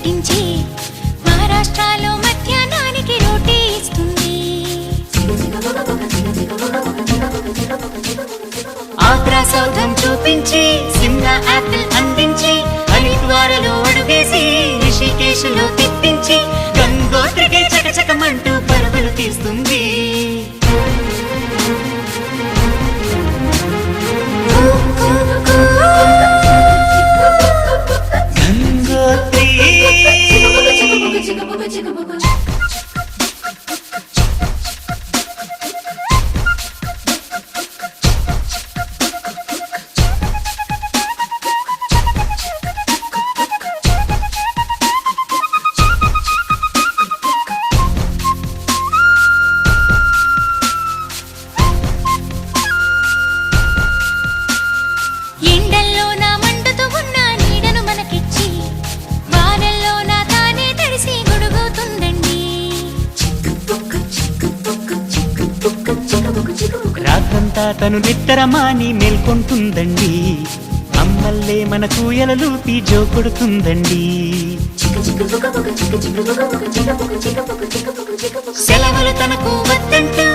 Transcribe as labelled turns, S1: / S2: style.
S1: పెట్టించి మహారాష్ట్రలో మధ్యాహ్నానికి రోటీ ఇస్తుంది. ఆగ్రా సౌధం చూపించి సిమ్లా యాపిల్ అందించి హరిద్వారలో అడుగేసి రిషికేశ్లో తిప్పించి గంగోత్రికి చకచకమంటూ పరుగులు తీస్తుంది. ఎండల్లో నా మండుతూ ఉన్న నీడను మనకిచ్చి వానల్లో నా తానే తడిసి గొడుగుతుందండి.
S2: రాత్రంతా తను నిద్రమాని మేల్కొంటుందండి. అమ్మల్లే మన కూయలలూపి జో కొడుతుందండి.
S1: సెలవులు తనకు వద్దంటూ